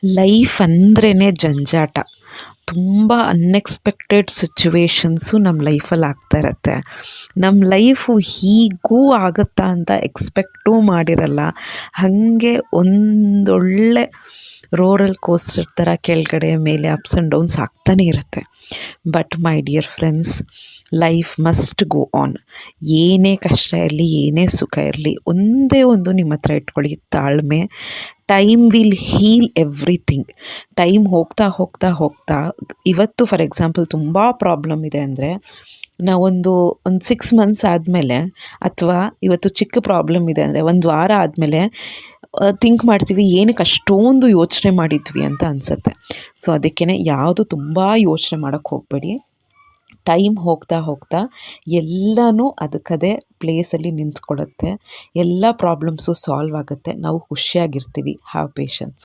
Life ಅಂದ್ರೇ ಜಂಜಾಟ. ತುಂಬ unexpected situations ನಮ್ಮ ಲೈಫಲ್ಲಿ ಆಗ್ತಾ ಇರತ್ತೆ. ನಮ್ಮ ಲೈಫು ಹೀಗೂ ಆಗುತ್ತಾ ಅಂತ ಎಕ್ಸ್ಪೆಕ್ಟೂ ಮಾಡಿರಲ್ಲ. ಹಾಗೆ ಒಂದೊಳ್ಳೆ ರೋರಲ್ ಕೋಸ್ಟರ್ ಥರ ಕೆಳಗಡೆ ಮೇಲೆ ಅಪ್ಸ್ ಆ್ಯಂಡ್ ಡೌನ್ಸ್ ಆಗ್ತಾನೇ ಇರುತ್ತೆ. But my dear friends, life must go on. ಏನೇ ಕಷ್ಟ ಇರಲಿ, ಏನೇ ಸುಖ ಇರಲಿ, ಒಂದೇ ಒಂದು ನಿಮ್ಮ ಹತ್ರ ಇಟ್ಕೊಳ್ಳಿ, ತಾಳ್ಮೆ. Time will heal everything. Time ಹೋಗ್ತಾ ಹೋಗ್ತಾ ಹೋಗ್ತಾ ಇವತ್ತು ಫಾರ್ ಎಕ್ಸಾಂಪಲ್ ತುಂಬ ಪ್ರಾಬ್ಲಮ್ ಇದೆ ಅಂದರೆ, ನಾವೊಂದು 6 ಮಂತ್ಸ್ ಆದಮೇಲೆ, ಅಥವಾ ಇವತ್ತು ಚಿಕ್ಕ ಪ್ರಾಬ್ಲಮ್ ಇದೆ ಅಂದರೆ 1 ವಾರ ಆದಮೇಲೆ ಥಿಂಕ್ ಮಾಡ್ತೀವಿ, ಏನಕ್ಕೆ ಅಷ್ಟೊಂದು ಯೋಚನೆ ಮಾಡಿದ್ವಿ ಅಂತ ಅನಿಸುತ್ತೆ. ಸೊ ಅದಕ್ಕೇ ಯಾವುದು ತುಂಬ ಯೋಚನೆ ಮಾಡೋಕ್ಕೆ ಹೋಗಬೇಡಿ. ಟೈಮ್ ಹೋಗ್ತಾ ಹೋಗ್ತಾ ಎಲ್ಲನೂ ಅದಕ್ಕದೇ ಪ್ಲೇಸಲ್ಲಿ ನಿಂತ್ಕೊಳ್ಳುತ್ತೆ. ಎಲ್ಲ ಪ್ರಾಬ್ಲಮ್ಸು ಸಾಲ್ವ್ ಆಗುತ್ತೆ. ನಾವು ಖುಷಿಯಾಗಿರ್ತೀವಿ. Have patience.